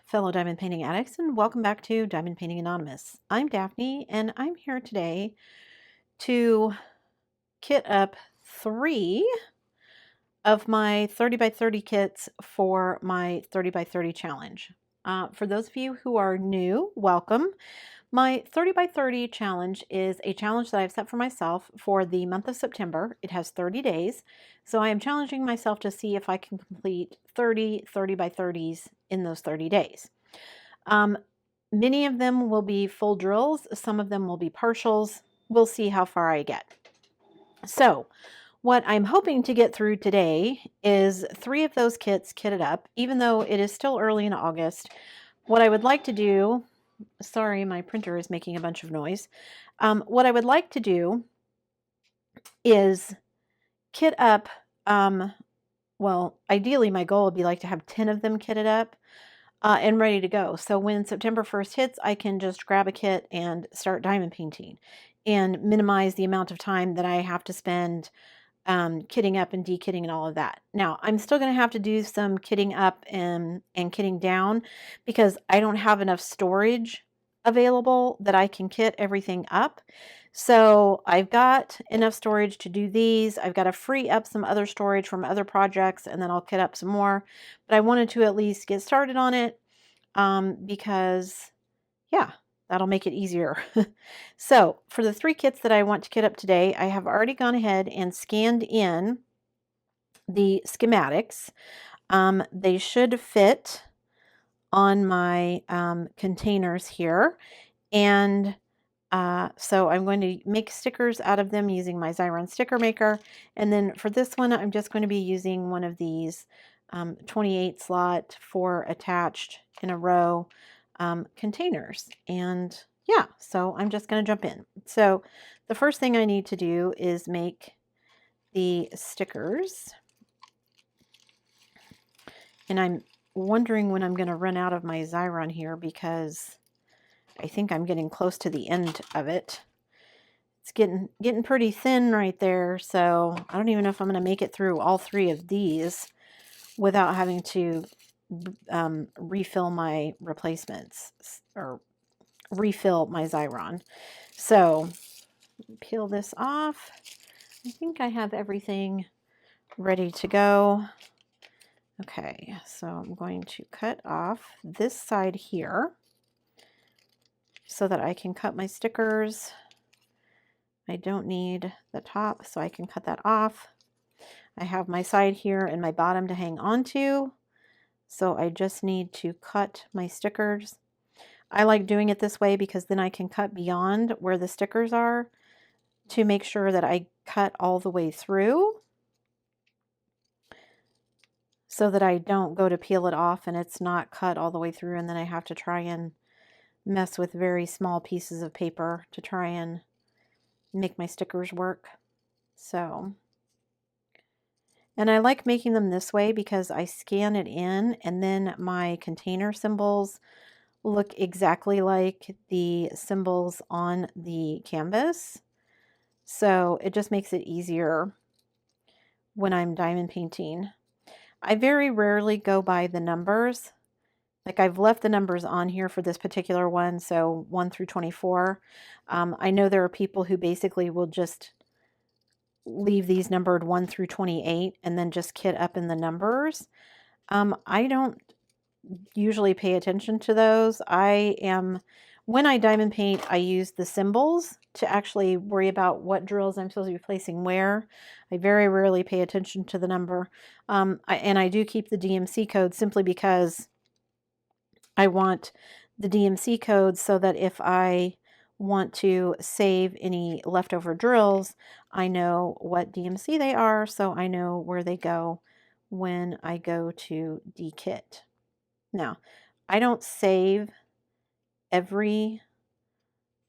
fellow diamond painting addicts, and welcome back to Diamond Painting Anonymous. I'm Daphne, and I'm here today to kit up 3 of my 30 by 30 kits for my 30 by 30 challenge. For those of you who are new, welcome. My 30 by 30 challenge is a challenge that I've set for myself for the month of September. It has 30 days, so I am challenging myself to see if I can complete 30 by 30s in those 30 days. Many of them will be full drills, some of them will be partials. We'll see how far I get. So what I'm hoping to get through today is 3 of those kits kitted up, even though it is still early in August. What I would like to do, sorry, my printer is making a bunch of noise. What I would like to do is kit up, well, ideally my goal would be like to have 10 of them kitted up and ready to go. So when September 1st hits, I can just grab a kit and start diamond painting and minimize the amount of time that I have to spend kitting up and dekitting and all of that. Now, I'm still going to have to do some kitting up and kitting down because I don't have enough storage available that I can kit everything up. So I've got enough storage to do these. I've got to free up some other storage from other projects, and then I'll kit up some more. But I wanted to at least get started on it because, yeah, that'll make it easier. So for the 3 kits that I want to kit up today, I have already gone ahead and scanned in the schematics. They should fit on my containers here. And so I'm going to make stickers out of them using my Xyron sticker maker. And then for this one, I'm just going to be using one of these 28 slot 4 attached in a row containers. And yeah, so I'm just going to jump in. So the first thing I need to do is make the stickers. And I'm wondering when I'm going to run out of my Xyron here because I think I'm getting close to the end of it. It's getting pretty thin right there, so I don't even know if I'm going to make it through all 3 of these without having to refill my replacements or refill my Xyron. So peel this off. I think I have everything ready to go. Okay, so I'm going to cut off this side here so that I can cut my stickers. I don't need the top, so I can cut that off. I have my side here and my bottom to hang on to, so I just need to cut my stickers. I like doing it this way because then I can cut beyond where the stickers are to make sure that I cut all the way through so that I don't go to peel it off and it's not cut all the way through, and then I have to try and mess with very small pieces of paper to try and make my stickers work. So, and I like making them this way because I scan it in and then my container symbols look exactly like the symbols on the canvas. So it just makes it easier when I'm diamond painting. I very rarely go by the numbers. Like I've left the numbers on here for this particular one, so 1 through 24. I know there are people who basically will just leave these numbered 1 through 28 and then just kit up in the numbers. I don't usually pay attention to those. When I diamond paint, I use the symbols to actually worry about what drills I'm supposed to be placing where. I very rarely pay attention to the number. And I do keep the DMC code simply because I want the DMC code so that if I want to save any leftover drills, I know what DMC they are, so I know where they go when I go to dekit. Now, I don't save every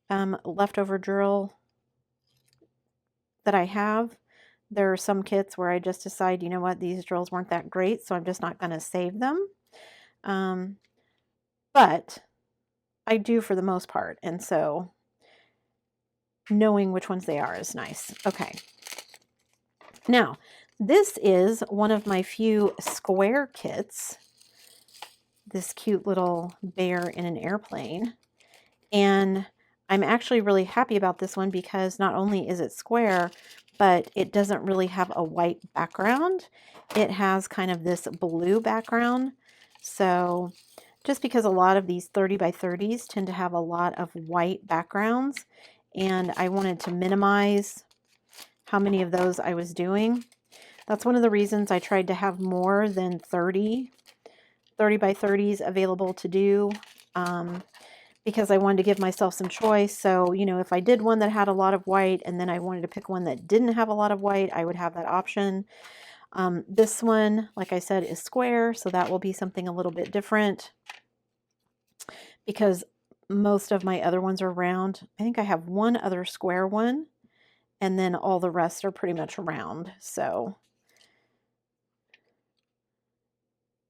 leftover drill that I have. There are some kits where I just decide, you know what, these drills weren't that great, so I'm just not going to save them. But I do for the most part, and so knowing which ones they are is nice. Okay. Now, this is one of my few square kits this cute little bear in an airplane. And I'm actually really happy about this one because not only is it square, but it doesn't really have a white background. It has kind of this blue background. So just because a lot of these 30 by 30s tend to have a lot of white backgrounds, and I wanted to minimize how many of those I was doing. That's one of the reasons I tried to have more than 30 by 30s available to do, because I wanted to give myself some choice. So, you know, if I did one that had a lot of white and then I wanted to pick one that didn't have a lot of white, I would have that option. This one, like I said, is square, so that will be something a little bit different because most of my other ones are round. I think I have one other square one, and then all the rest are pretty much round. So,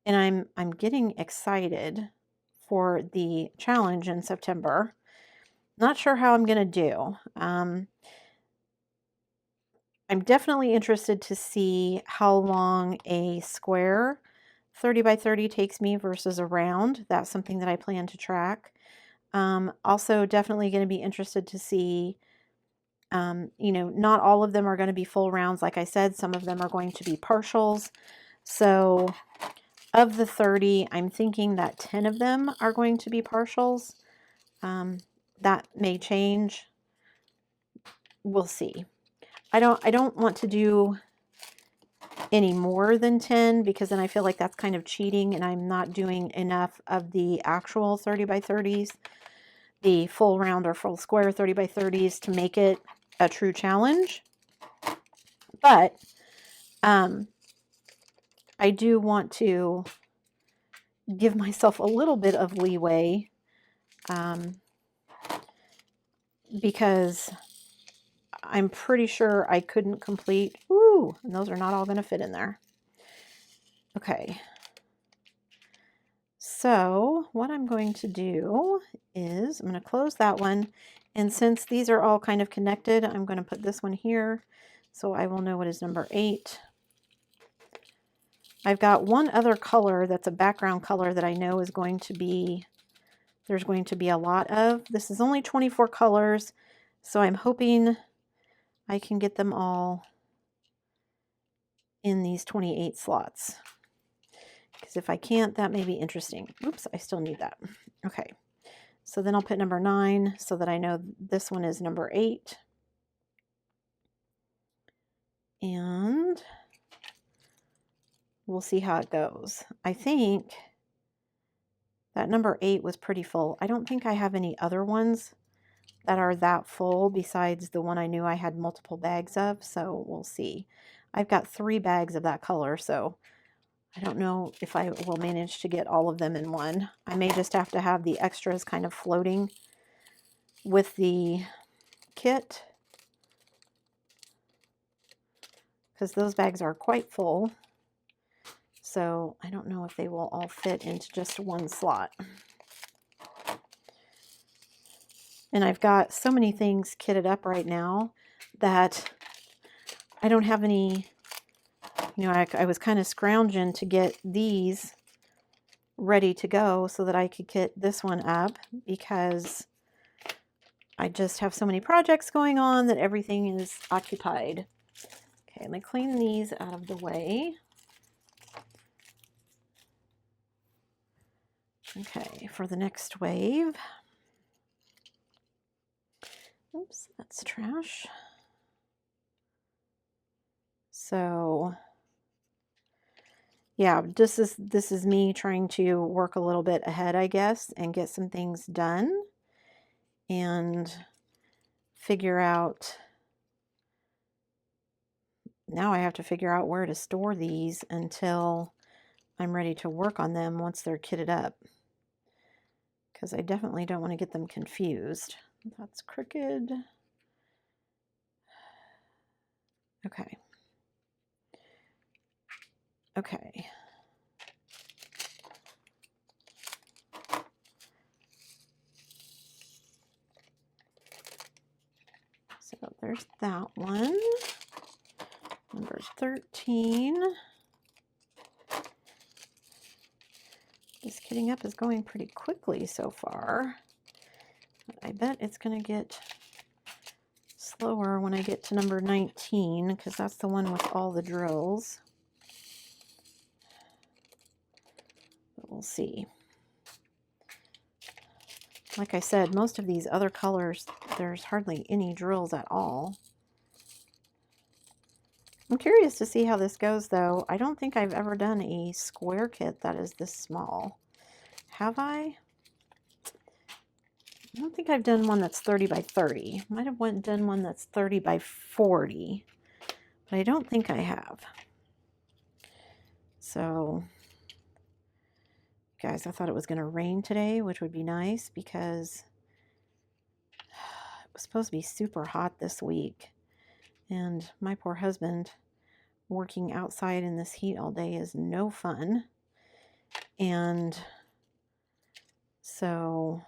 and I'm getting excited for the challenge in September. Not sure how I'm going to do. I'm definitely interested to see how long a square 30 by 30 takes me versus a round. That's something that I plan to track. Also definitely going to be interested to see, you know, not all of them are going to be full rounds. Like I said, some of them are going to be partials. So of the 30, I'm thinking that 10 of them are going to be partials. That may change. We'll see. I don't want to do any more than 10 because then I feel like that's kind of cheating and I'm not doing enough of the actual 30 by 30s, the full round or full square 30 by 30s to make it a true challenge. But I do want to give myself a little bit of leeway because I'm pretty sure I couldn't complete, ooh, and those are not all going to fit in there. Okay. So what I'm going to do is I'm going to close that one. And since these are all kind of connected, I'm going to put this one here so I will know what is number 8. I've got one other color that's a background color that I know is going to be, there's going to be a lot of. This is only 24 colors, so I'm hoping I can get them all in these 28 slots. Because if I can't, that may be interesting. Oops, I still need that. Okay, so then I'll put number 9 so that I know this one is number 8. And we'll see how it goes. I think that number 8 was pretty full. I don't think I have any other ones that are that full besides the one I knew I had multiple bags of, so we'll see. I've got 3 bags of that color, so I don't know if I will manage to get all of them in one. I may just have to have the extras kind of floating with the kit because those bags are quite full. So I don't know if they will all fit into just one slot. And I've got so many things kitted up right now that I don't have any, you know, I was kind of scrounging to get these ready to go so that I could kit this one up because I just have so many projects going on that everything is occupied. Okay, let me clean these out of the way. Okay, for the next wave. Oops, that's trash. So yeah, this is me trying to work a little bit ahead, I guess, and get some things done and figure out. Now I have to figure out where to store these until I'm ready to work on them once they're kitted up. Because I definitely don't want to get them confused. That's crooked. Okay. Okay. So there's that one. Number 13. This kitting up is going pretty quickly so far. But I bet it's going to get slower when I get to number 19, because that's the one with all the drills. But we'll see. Like I said, most of these other colors, there's hardly any drills at all. I'm curious to see how this goes, though. I don't think I've ever done a square kit that is this small. Have I? I don't think I've done one that's 30 by 30. Might have done one that's 30 by 40, but I don't think I have. So, guys, I thought it was going to rain today, which would be nice because it was supposed to be super hot this week. And my poor husband working outside in this heat all day is no fun. And so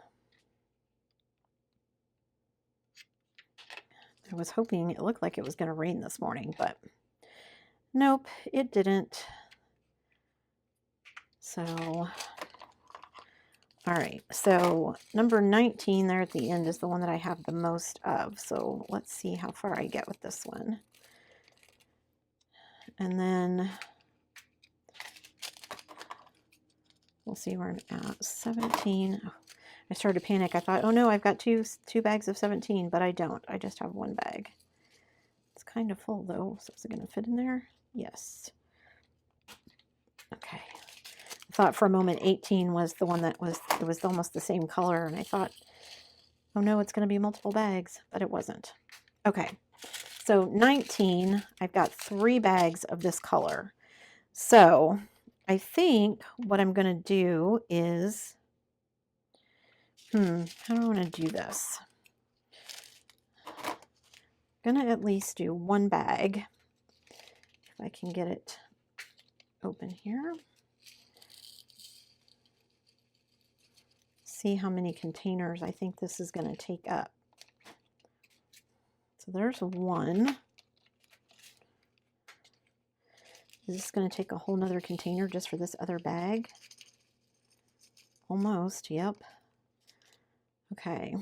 I was hoping it looked like it was going to rain this morning, but nope, it didn't. So, all right, so number 19 there at the end is the one that I have the most of. So let's see how far I get with this one. And then we'll see where I'm at. 17. Oh, I started to panic. I thought, oh no, I've got two bags of 17, but I don't. I just have one bag. It's kind of full though. So is it going to fit in there? Yes. Okay. I thought for a moment 18 was the one that was, it was almost the same color. And I thought, oh no, it's going to be multiple bags, but it wasn't. Okay. So 19, I've got 3 bags of this color. So I think what I'm going to do is, how do I want to do this? I'm going to at least do 1 bag. If I can get it open here. See how many containers I think this is going to take up. So there's 1. Is this going to take a whole nother container just for this other bag? Almost, yep. Okay.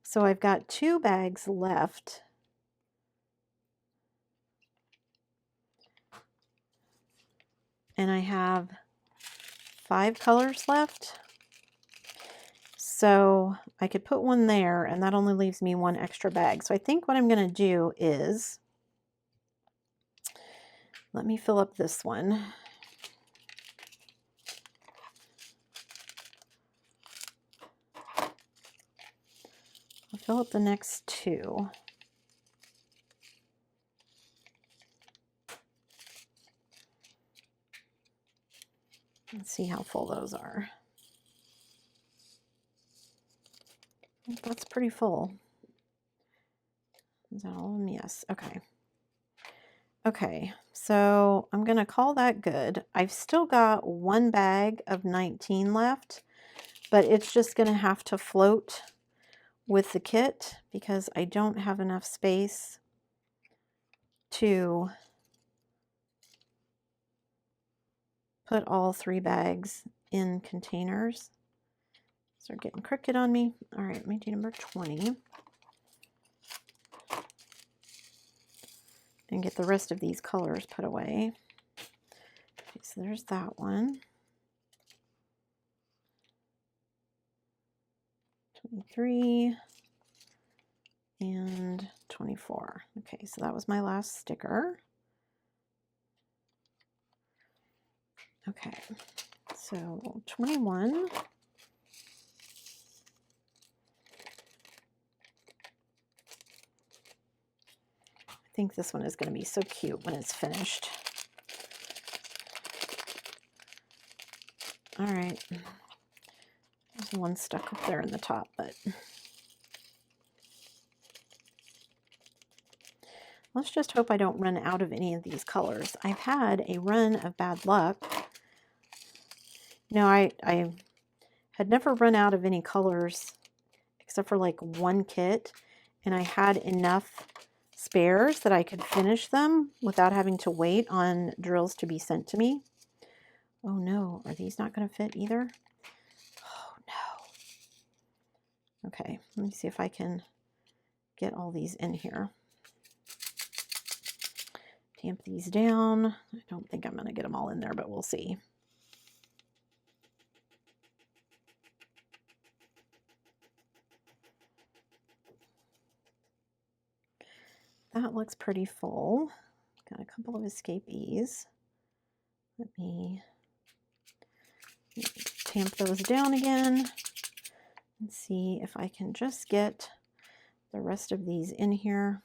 So I've got 2 bags left. And I have 5 colors left. So I could put 1 there, and that only leaves me 1 extra bag. So I think what I'm going to do is, let me fill up this one. I'll fill up the next 2. Let's see how full those are. That's pretty full. Is that all of them? Yes. Okay. Okay, so I'm going to call that good. I've still got 1 bag of 19 left, but it's just going to have to float with the kit because I don't have enough space to put all 3 bags in containers. Start getting crooked on me. All right, let me do number 20. And get the rest of these colors put away. Okay, so there's that one. 23 and 24. Okay, so that was my last sticker. Okay, so 21. I think this one is going to be so cute when it's finished. All right. There's one stuck up there in the top, but let's just hope I don't run out of any of these colors. I've had a run of bad luck. You know, I had never run out of any colors except for like 1 kit, and I had enough spares that I could finish them without having to wait on drills to be sent to me. Oh no, are these not going to fit either? Oh no. Okay, let me see if I can get all these in here. Tamp these down. I don't think I'm going to get them all in there, but we'll see. That looks pretty full. Got a couple of escapees. Let me tamp those down again and see if I can just get the rest of these in here,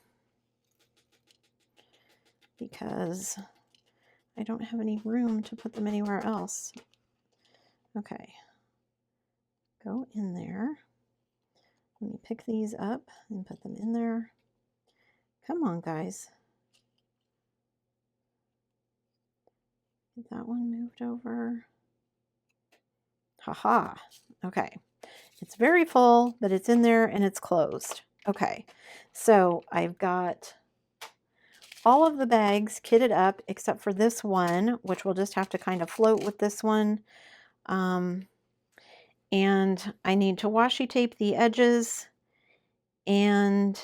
because I don't have any room to put them anywhere else. Okay, go in there. Let me pick these up and put them in there. Come on, guys. Get that one moved over. Haha. Okay. It's very full, but it's in there and it's closed. Okay. So I've got all of the bags kitted up except for this one, which we'll just have to kind of float with this one. And I need to washi tape the edges, and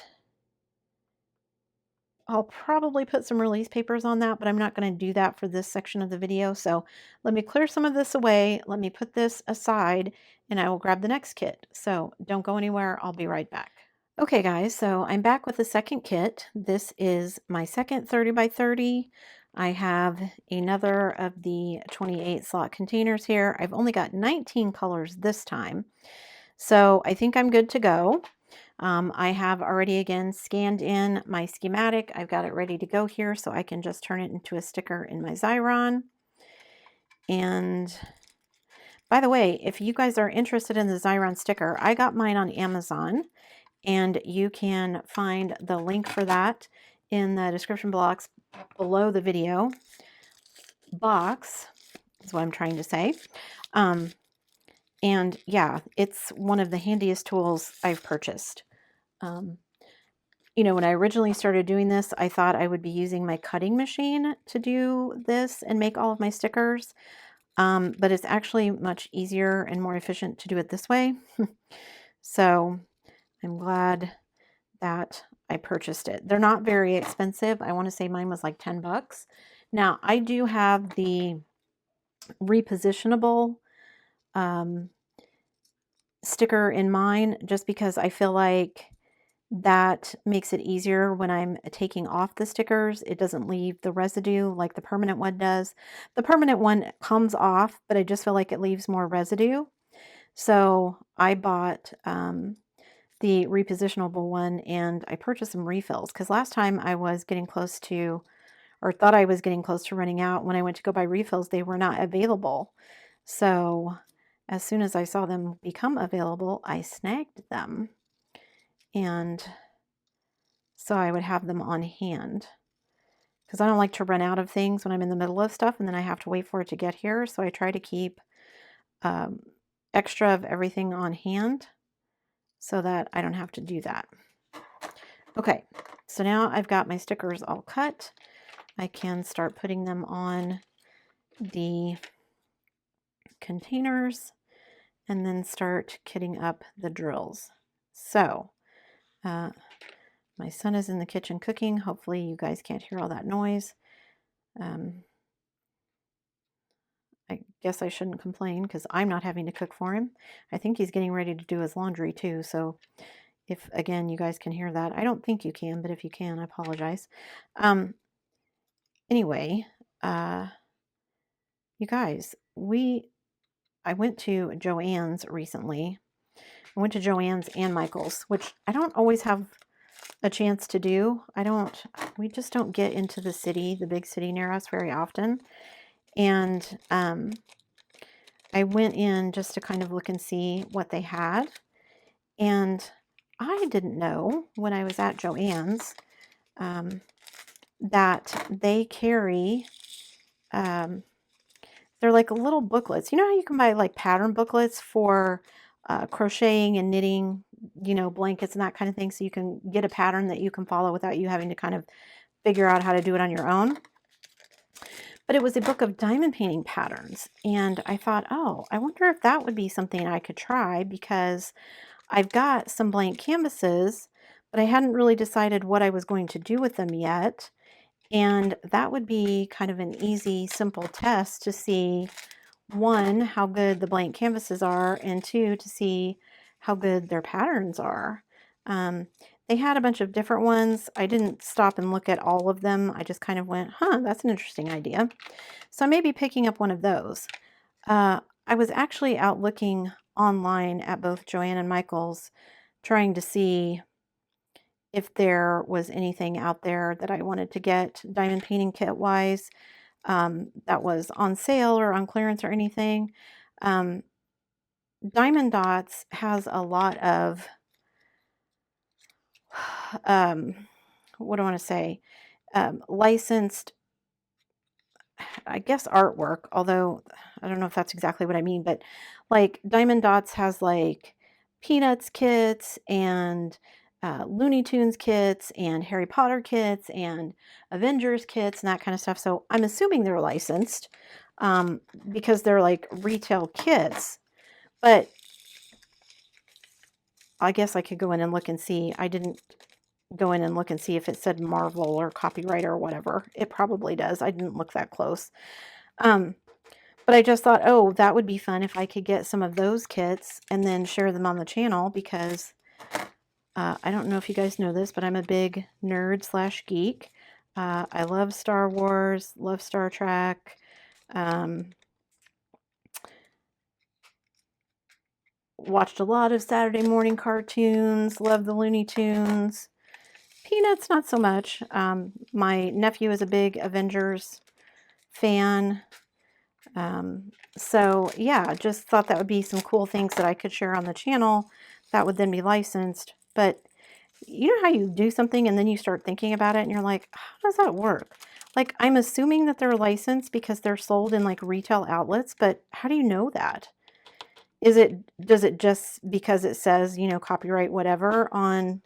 I'll probably put some release papers on that, but I'm not going to do that for this section of the video. So let me clear some of this away. Let me put this aside and I will grab the next kit. So don't go anywhere. I'll be right back. Okay guys, so I'm back with the second kit. This is my second 30 by 30. I have another of the 28 slot containers here. I've only got 19 colors this time, so I think I'm good to go. I have already again scanned in my schematic. I've got it ready to go here, so I can just turn it into a sticker in my Xyron. And by the way, if you guys are interested in the Xyron sticker, I got mine on Amazon. And you can find the link for that in the description box below the video. Box is what I'm trying to say. And yeah, it's one of the handiest tools I've purchased. You know, when I originally started doing this, I thought I would be using my cutting machine to do this and make all of my stickers. But it's actually much easier and more efficient to do it this way. So I'm glad that I purchased it. They're not very expensive. I want to say mine was like 10 bucks. Now I do have the repositionable sticker in mine, just because I feel like that makes it easier when I'm taking off the stickers. It doesn't leave the residue like the permanent one does. The permanent one comes off, but I just feel like it leaves more residue. So I bought the repositionable one, and I purchased some refills because last time I was getting close to, or thought I was getting close to running out. When I went to go buy refills, they were not available. So as soon as I saw them become available, I snagged them. And so I would have them on hand, because I don't like to run out of things when I'm in the middle of stuff and then I have to wait for it to get here. So I try to keep extra of everything on hand so that I don't have to do that. Okay, so now I've got my stickers all cut. I can start putting them on the containers and then start kitting up the drills. So my son is in the kitchen cooking. Hopefully you guys can't hear all that noise. I guess I shouldn't complain because I'm not having to cook for him. I think he's getting ready to do his laundry too. So if, again, you guys can hear that, I don't think you can, but if you can, I apologize. Anyway, you guys, I went to Joann's recently. I went to Joann's and Michael's, which I don't always have a chance to do. We just don't get into the city, the big city near us, very often. And I went in just to kind of look and see what they had. And I didn't know when I was at Joann's that they carry, they're like little booklets. You know how you can buy like pattern booklets for crocheting and knitting, you know, blankets and that kind of thing, so you can get a pattern that you can follow without you having to kind of figure out how to do it on your own. but it was a book of diamond painting patterns. And I thought, oh, I wonder if that would be something I could try, because I've got some blank canvases, but I hadn't really decided what I was going to do with them yet. And that would be kind of an easy, simple test to see, one, how good the blank canvases are, and two, to see how good their patterns are. Um, they had a bunch of different ones. I didn't stop and look at all of them. I just kind of went, huh, that's an interesting idea. So I may be picking up one of those. I was actually out looking online at both Joann and Michael's, trying to see if there was anything out there that I wanted to get diamond painting kit wise, that was on sale or on clearance or anything. Um, Diamond Dots has a lot of, what do I want to say, licensed, I guess, artwork, although I don't know if that's exactly what I mean, but like Diamond Dots has like Peanuts kits and Looney Tunes kits and Harry Potter kits and Avengers kits and that kind of stuff. So I'm assuming they're licensed, because they're like retail kits, but I guess I could go in and look and see. I didn't go in and look and see if it said Marvel or copyright or whatever. It probably does. I didn't look that close. But I just thought, oh, that would be fun if I could get some of those kits and then share them on the channel, because I don't know if you guys know this, but I'm a big nerd slash geek. I love Star Wars, love Star Trek. Watched a lot of Saturday morning cartoons, love the Looney Tunes. Peanuts, not so much. My nephew is a big Avengers fan. So yeah, just thought that would be some cool things that I could share on the channel that would then be licensed. But you know how you do something and then you start thinking about it and you're like, how does that work? Like, I'm assuming that they're licensed because they're sold in like retail outlets, but how do you know that? Does it just because it says, you know, copyright whatever on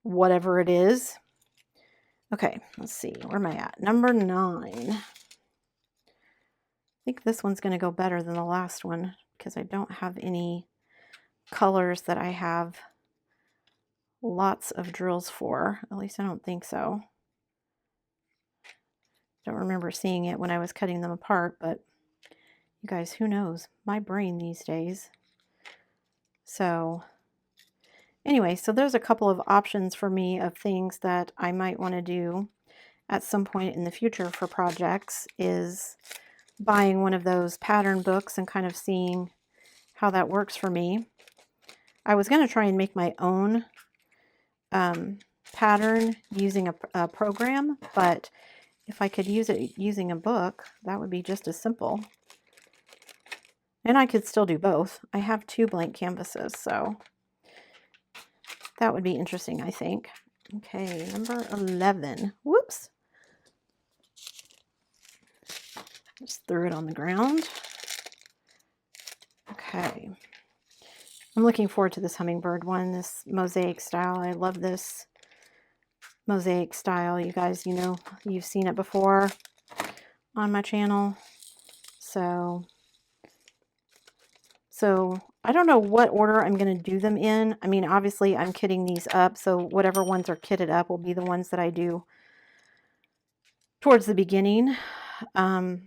whatever it is? Okay, let's see, where am I at? Number 9. I think this one's going to go better than the last one because I don't have any colors that I have lots of drills for. At least I don't think so. Don't remember seeing it when I was cutting them apart, but you guys, who knows? My brain these days. So anyway, so there's a couple of options for me of things that I might want to do at some point in the future for projects, is buying one of those pattern books and kind of seeing how that works for me. I was going to try and make my own pattern using a program, but if I could use it using a book, that would be just as simple. And I could still do both. I have 2 blank canvases, so that would be interesting, I think. Okay, number 11. Whoops. Just threw it on the ground. Okay. I'm looking forward to this hummingbird one, this mosaic style. I love this mosaic style. You guys, you know, you've seen it before on my channel. So I don't know what order I'm going to do them in. I mean, obviously I'm kitting these up, so whatever ones are kitted up will be the ones that I do towards the beginning. But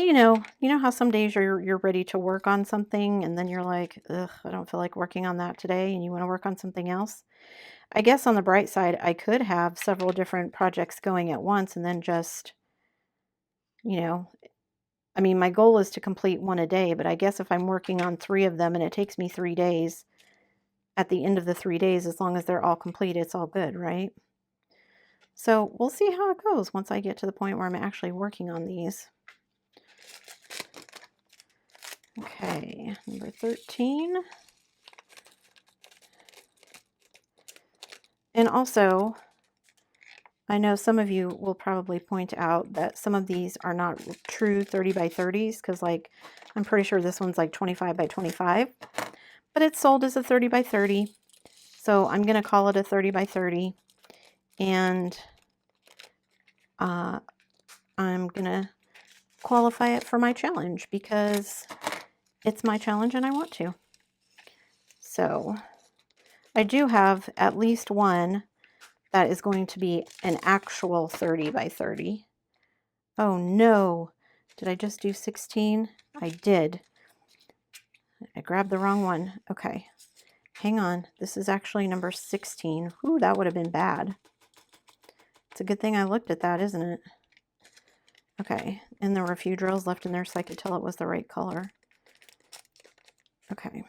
you know how some days you're ready to work on something and then you're like, ugh, I don't feel like working on that today, and you want to work on something else. I guess on the bright side, I could have several different projects going at once and then just, you know, I mean, my goal is to complete one a day, but I guess if I'm working on 3 of them and it takes me 3 days, at the end of the 3 days, as long as they're all complete, it's all good, right? So we'll see how it goes once I get to the point where I'm actually working on these. Okay, number 13. And also, I know some of you will probably point out that some of these are not true 30 by 30s, because like, I'm pretty sure this one's like 25 by 25, but it's sold as a 30 by 30. So I'm going to call it a 30 by 30. And I'm gonna qualify it for my challenge because it's my challenge and I want to. So I do have at least one that is going to be an actual 30 by 30. Oh no, did I just do 16? I did. I grabbed the wrong one. Okay, hang on. This is actually number 16. Ooh, that would have been bad. It's a good thing I looked at that, isn't it? Okay, and there were a few drills left in there so I could tell it was the right color. Okay.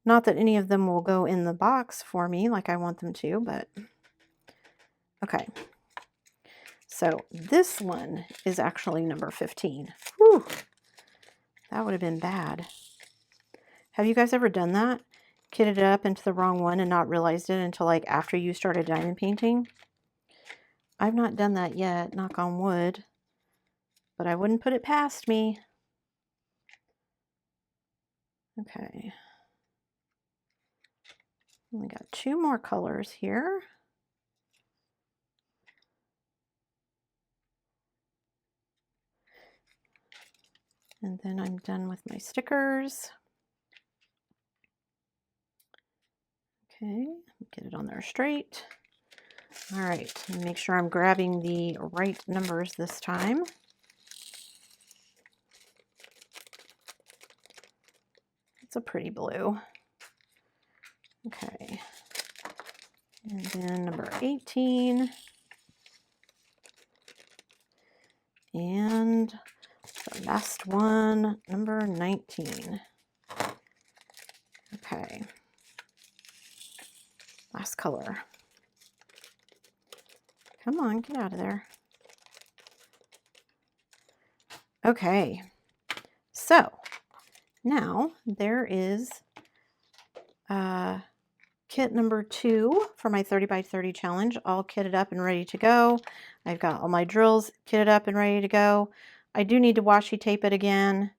Not that any of them will go in the box for me like I want them to, but okay. So this one is actually number 15. Whew, that would have been bad. Have you guys ever done that? Kitted it up into the wrong one and not realized it until like after you started diamond painting? I've not done that yet, knock on wood, but I wouldn't put it past me. Okay. We got 2 more colors here. And then I'm done with my stickers. Okay, get it on there straight. All right, make sure I'm grabbing the right numbers this time. It's a pretty blue. Okay, and then number 18. And the last one, number 19. Okay, last color. Come on, get out of there. Okay, so now there is kit number 2 for my 30 by 30 challenge, all kitted up and ready to go. I've got all my drills kitted up and ready to go. I do need to washi tape it again,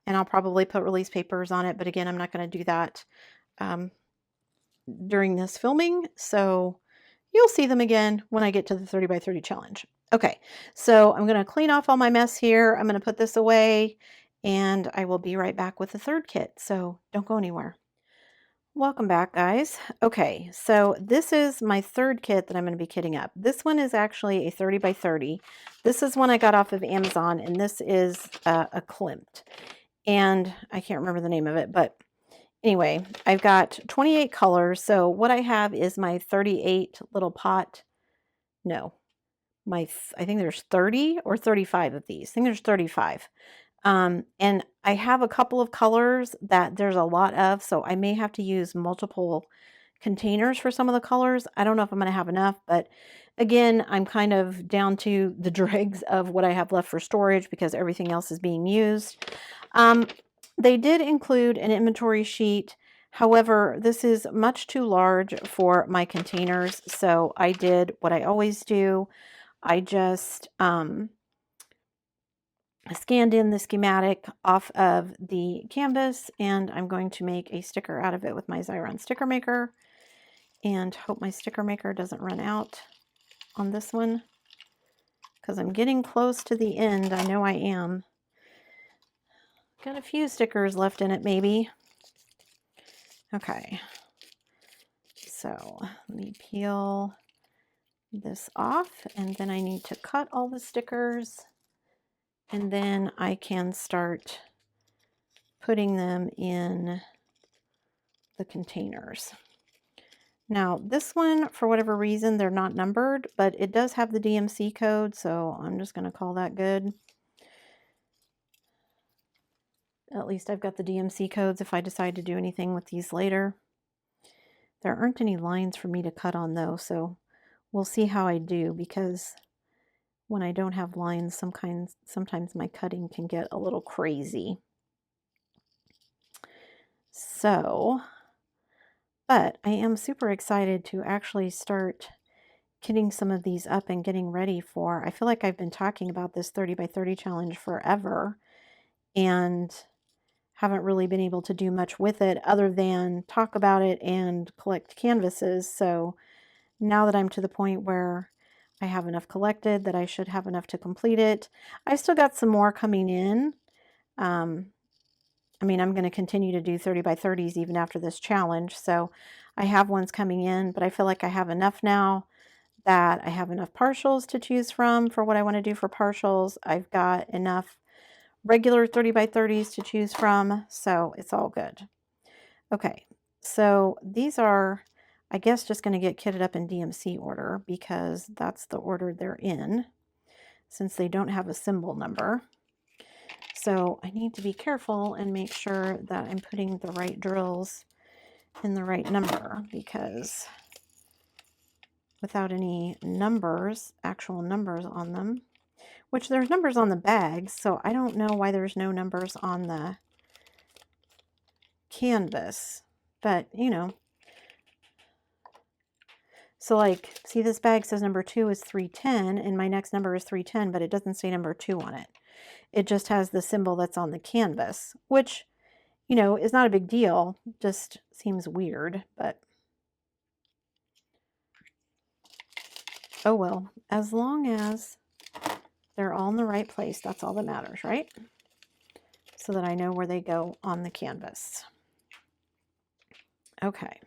and I'll probably put release papers on it, but again, I'm not going to do that during this filming, so you'll see them again when I get to the 30 by 30 challenge. Okay, so I'm going to clean off all my mess here. I'm going to put this away, and I will be right back with the third kit, so don't go anywhere. Welcome back, guys. Okay, so this is my third kit that I'm going to be kitting up. This one is actually a 30 by 30. This is one I got off of Amazon, and this is a Klimt. And I can't remember the name of it, but anyway, I've got 28 colors. So what I have is my 38 little pot. No, I think there's 30 or 35 of these. I think there's 35. And I have a couple of colors that there's a lot of, so I may have to use multiple containers for some of the colors. I don't know if I'm going to have enough, but again, I'm kind of down to the dregs of what I have left for storage because everything else is being used. They did include an inventory sheet. However, this is much too large for my containers, so I did what I always do. I just scanned in the schematic off of the canvas, and I'm going to make a sticker out of it with my Xyron sticker maker, and hope my sticker maker doesn't run out on this one because I'm getting close to the end. I know I am. Got a few stickers left in it maybe. Okay, so let me peel this off, and then I need to cut all the stickers, and then I can start putting them in the containers. Now this one, for whatever reason, they're not numbered, but it does have the DMC code, so I'm just going to call that good. At least I've got the DMC codes if I decide to do anything with these later. There aren't any lines for me to cut on though, so we'll see how I do, because when I don't have lines, sometimes my cutting can get a little crazy. So, but I am super excited to actually start kitting some of these up and getting ready for, I feel like I've been talking about this 30 by 30 challenge forever and haven't really been able to do much with it other than talk about it and collect canvases. So now that I'm to the point where I have enough collected that I should have enough to complete it. I still got some more coming in. I mean, I'm going to continue to do 30 by 30s even after this challenge. So I have ones coming in, but I feel like I have enough now that I have enough partials to choose from for what I want to do for partials. I've got enough regular 30 by 30s to choose from, so it's all good. Okay, so these are, I guess, just going to get kitted up in DMC order because that's the order they're in, since they don't have a symbol number. So I need to be careful and make sure that I'm putting the right drills in the right number, because without any numbers, actual numbers on them, which there's numbers on the bags, so I don't know why there's no numbers on the canvas, but you know. So like, see, this bag says number 2 is 310 and my next number is 310, but it doesn't say number 2 on it. It just has the symbol that's on the canvas, which, you know, is not a big deal, just seems weird, but oh well, as long as they're all in the right place, that's all that matters, right? So that I know where they go on the canvas. Okay.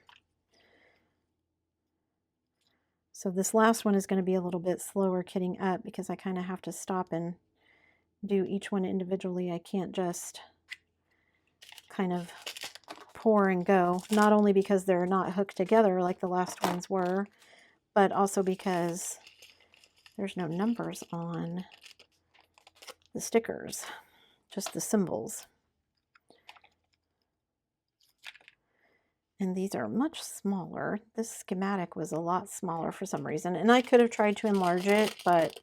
So this last one is going to be a little bit slower kitting up because I kind of have to stop and do each one individually. I can't just kind of pour and go, not only because they're not hooked together like the last ones were, but also because there's no numbers on the stickers, just the symbols. And these are much smaller. This schematic was a lot smaller for some reason, and I could have tried to enlarge it, but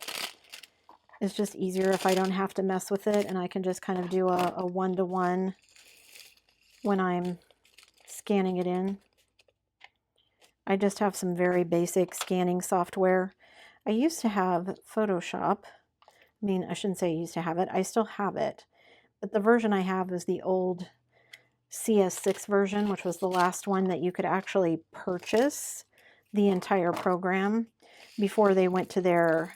it's just easier if I don't have to mess with it and I can just kind of do a one-to-one when I'm scanning it in. I just have some very basic scanning software. I used to have Photoshop. I mean, I shouldn't say I used to have it. I still have it. But the version I have is the old CS6 version, which was the last one that you could actually purchase the entire program before they went to their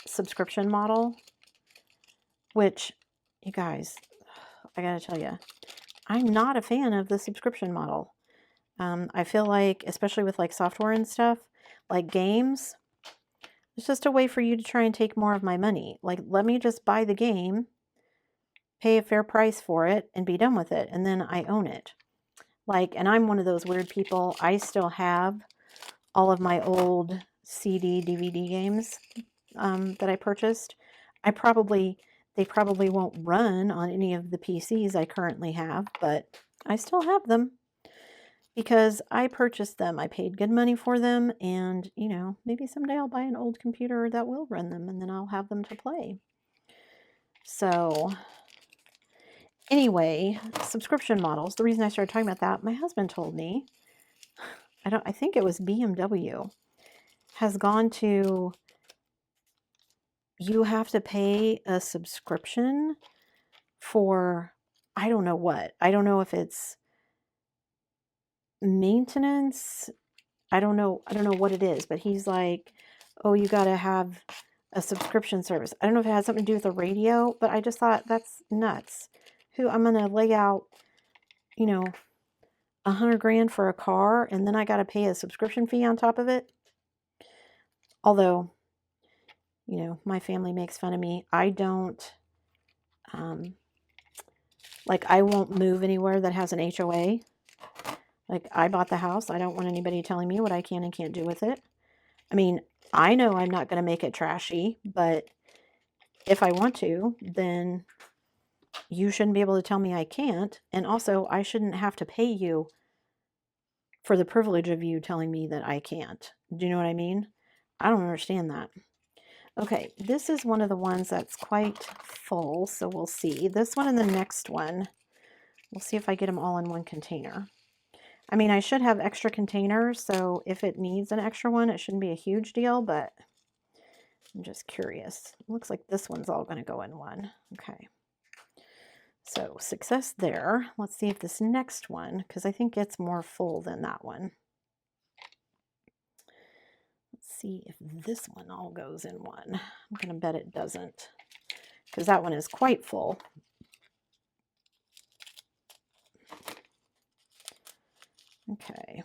subscription model, which, you guys, I gotta tell you, I'm not a fan of the subscription model. I feel like, especially with like software and stuff, like games, it's just a way for you to try and take more of my money. Like, let me just buy the game, pay a fair price for it, and be done with it, and then I own it. Like, and I'm one of those weird people. I still have all of my old CD, DVD games that I purchased. They probably won't run on any of the PCs I currently have, but I still have them because I purchased them. I paid good money for them, and, you know, maybe someday I'll buy an old computer that will run them, and then I'll have them to play. So anyway, subscription models. The reason I started talking about that, my husband told me, I think it was BMW, has gone to, you have to pay a subscription for, I don't know what. I don't know if it's maintenance. I don't know what it is, but he's like, oh, you got to have a subscription service. I don't know if it has something to do with the radio, but I just thought that's nuts. I'm going to lay out, you know, $100 grand for a car, and then I got to pay a subscription fee on top of it. Although, you know, my family makes fun of me. I don't, like, I won't move anywhere that has an HOA. Like, I bought the house. I don't want anybody telling me what I can and can't do with it. I mean, I know I'm not going to make it trashy, but if I want to, then you shouldn't be able to tell me I can't. And also, I shouldn't have to pay you for the privilege of you telling me that I can't. Do you know what I mean? I don't understand that. Okay, this is one of the ones that's quite full, so we'll see. This one and the next one, we'll see if I get them all in one container. I mean, I should have extra containers, so if it needs an extra one, it shouldn't be a huge deal, but I'm just curious. It looks like this one's all going to go in one. Okay. So success there. Let's see if this next one, because I think it's more full than that one. Let's see if this one all goes in one. I'm going to bet it doesn't, because that one is quite full. Okay.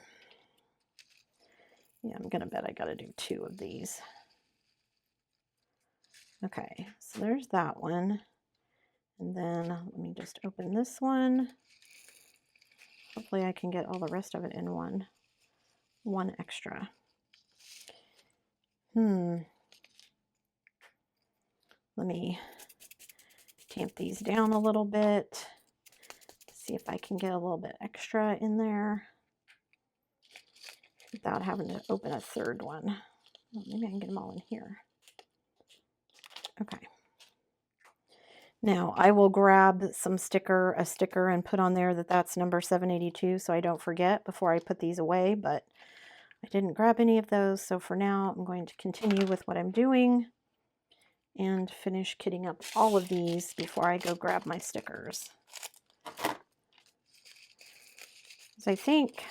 Yeah, I'm going to bet I got to do 2 of these. Okay, so there's that one. And then let me just open this one. Hopefully I can get all the rest of it in one extra. Let me tamp these down a little bit. See if I can get a little bit extra in there without having to open a third one. Oh, maybe I can get them all in here. Okay. Now I will grab a sticker and put on there that that's number 782 so I don't forget before I put these away, but I didn't grab any of those, so for now I'm going to continue with what I'm doing and finish kitting up all of these before I go grab my stickers. So I think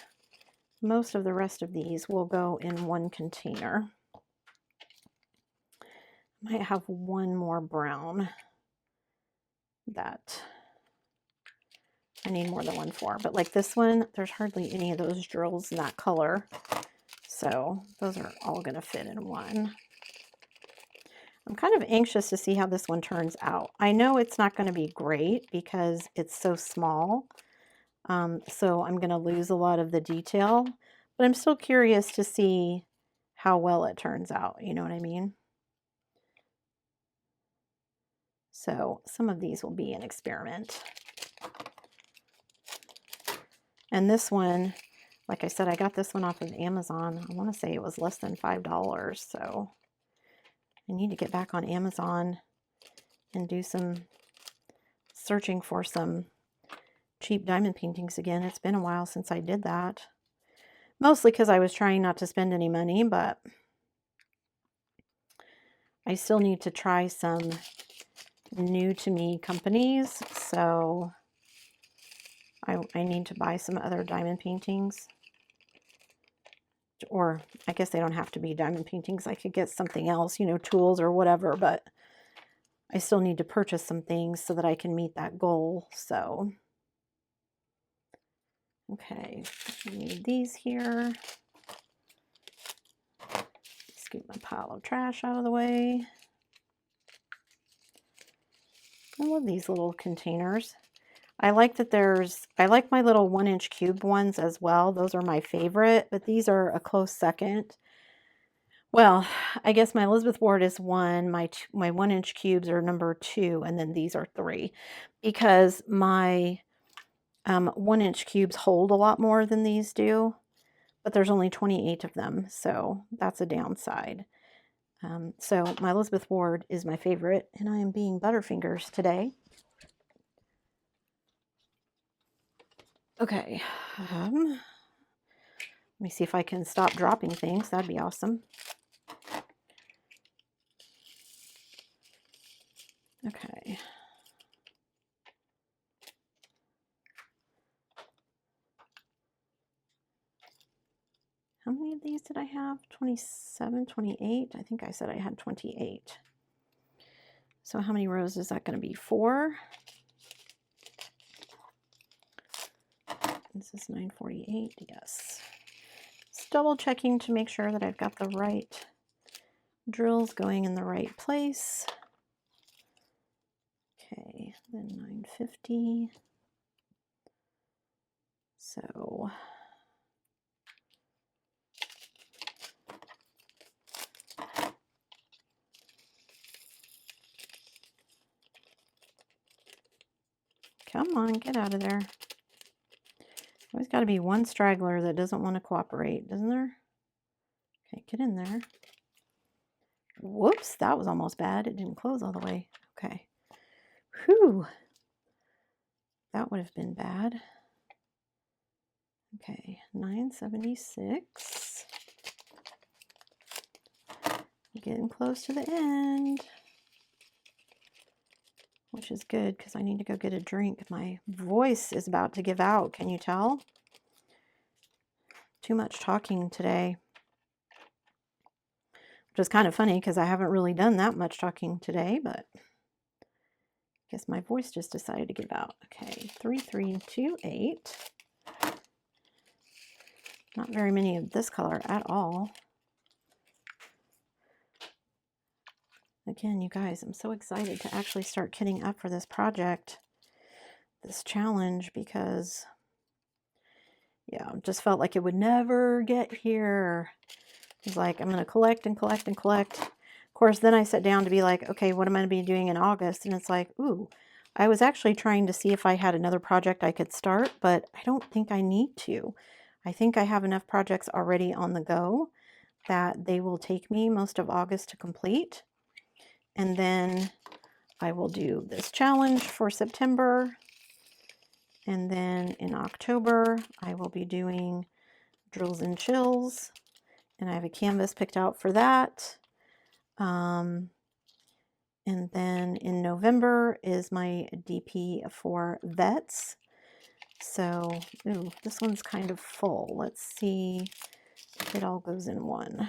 most of the rest of these will go in one container. Might have one more brown that I need more than one for, but like this one, there's hardly any of those drills in that color, so those are all going to fit in one. I'm kind of anxious to see how this one turns out. I know it's not going to be great because it's so small, so I'm going to lose a lot of the detail, but I'm still curious to see how well it turns out, you know what I mean? So some of these will be an experiment. And this one, like I said, I got this one off of Amazon. I want to say it was less than $5, so I need to get back on Amazon and do some searching for some cheap diamond paintings again. It's been a while since I did that. Mostly because I was trying not to spend any money, but I still need to try some new to me companies, so I need to buy some other diamond paintings. Or I guess they don't have to be diamond paintings. I could get something else, you know, tools or whatever, but I still need to purchase some things so that I can meet that goal. So, okay, I need these here. Scoop my pile of trash out of the way. I love these little containers. I like that I like my little 1-inch cube ones as well. Those are my favorite, but these are a close second. Well, I guess my Elizabeth Ward is 1, my 1-inch cubes are number 2, and then these are 3, because my 1-inch cubes hold a lot more than these do, but there's only 28 of them, so that's a downside. So my Elizabeth Ward is my favorite, and I am being Butterfingers today. Okay, let me see if I can stop dropping things. That'd be awesome. Okay. How many of these did I have? 27, 28? I think I said I had 28. So how many rows is that going to be? 4? This is 948, yes. Just double checking to make sure that I've got the right drills going in the right place. Okay, then 950. So come on, get out of there. Always got to be one straggler that doesn't want to cooperate, doesn't there? Okay, get in there. Whoops, that was almost bad. It didn't close all the way. Okay. Whew. That would have been bad. Okay, 976. Getting close to the end, which is good because I need to go get a drink. My voice is about to give out. Can you tell? Too much talking today. which is kind of funny because I haven't really done that much talking today, but I guess my voice just decided to give out. Okay, 3328. Not very many of this color at all. Again, you guys, I'm so excited to actually start kitting up for this project, this challenge, because yeah, just felt like it would never get here. It's like, I'm going to collect and collect and collect. Of course, then I sat down to be like, okay, what am I going to be doing in August? And it's like, ooh, I was actually trying to see if I had another project I could start, but I don't think I need to. I think I have enough projects already on the go that they will take me most of August to complete. And then I will do this challenge for September. And then in October, I will be doing drills and chills. And I have a canvas picked out for that. And then in November is my DP for vets. So, ooh, this one's kind of full. Let's see if it all goes in one.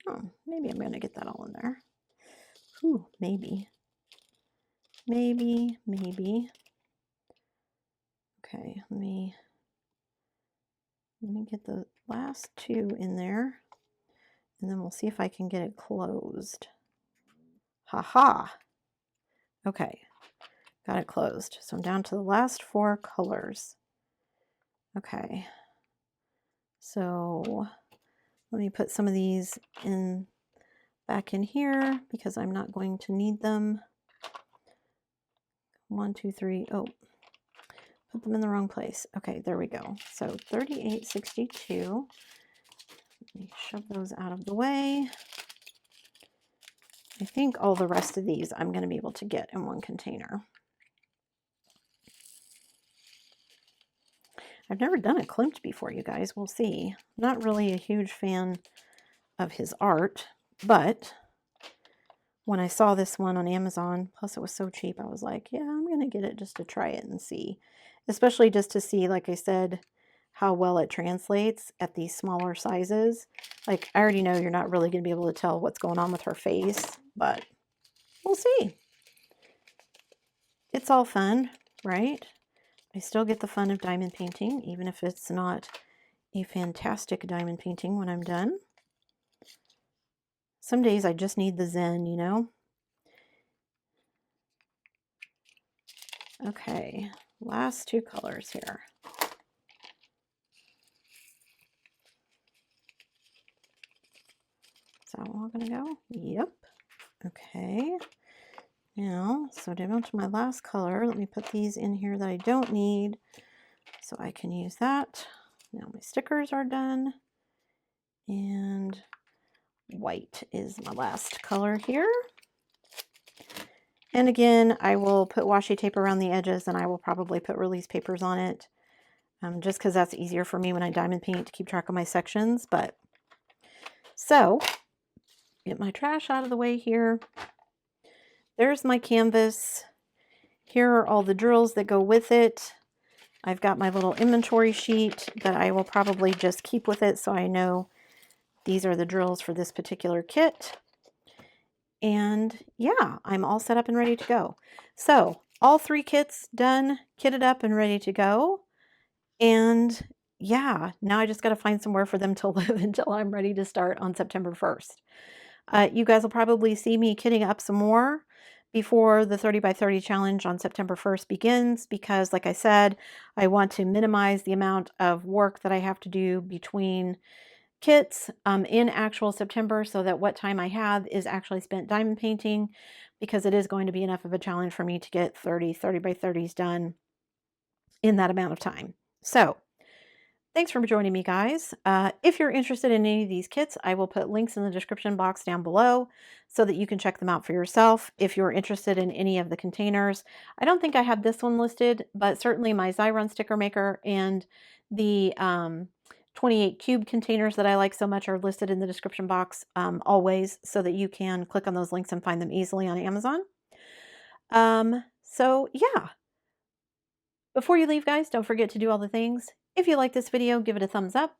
Oh, maybe I'm going to get that all in there. Ooh, maybe. Maybe. Okay, let me get the last two in there, and then we'll see if I can get it closed. Haha. Okay, got it closed. So I'm down to the last 4 colors. Okay, so let me put some of these in back in here because I'm not going to need them. 1, 2, 3. Oh, put them in the wrong place. Okay, there we go. So 3862. Let me shove those out of the way. I think all the rest of these I'm going to be able to get in one container. I've never done a Klimt before, you guys. We'll see. I'm not really a huge fan of his art, but when I saw this one on Amazon, plus it was so cheap, I was like, yeah, I'm going to get it just to try it and see. Especially just to see, like I said, how well it translates at these smaller sizes. Like, I already know you're not really going to be able to tell what's going on with her face, but we'll see. It's all fun, right? I still get the fun of diamond painting, even if it's not a fantastic diamond painting when I'm done. Some days I just need the zen, you know? Okay, last 2 colors here. Is that all gonna go? Yep. Okay. Now, so down to my last color. Let me put these in here that I don't need so I can use that. Now my stickers are done. And white is my last color here. And again, I will put washi tape around the edges, and I will probably put release papers on it, just because that's easier for me when I diamond paint to keep track of my sections. But so, get my trash out of the way here. There's my canvas. Here are all the drills that go with it. I've got my little inventory sheet that I will probably just keep with it so I know these are the drills for this particular kit. And yeah, I'm all set up and ready to go. So all 3 kits done, kitted up and ready to go. And yeah, now I just got to find somewhere for them to live until I'm ready to start on September 1st. You guys will probably see me kitting up some more before the 30 by 30 challenge on September 1st begins, because like I said, I want to minimize the amount of work that I have to do between kits in actual September, so that what time I have is actually spent diamond painting, because it is going to be enough of a challenge for me to get 30 by 30s done in that amount of time. So thanks for joining me, guys. If you're interested in any of these kits, I will put links in the description box down below so that you can check them out for yourself. If you're interested in any of the containers, I don't think I have this one listed, but certainly my Xyron sticker maker and the 28 cube containers that I like so much are listed in the description box always, so that you can click on those links and find them easily on Amazon. So yeah, Before you leave, guys, don't forget to do all the things. If you like this video, give it a thumbs up.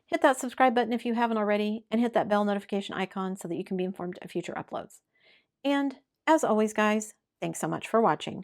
Hit that subscribe button if you haven't already, and hit that bell notification icon so that you can be informed of future uploads. And as always, guys, thanks so much for watching.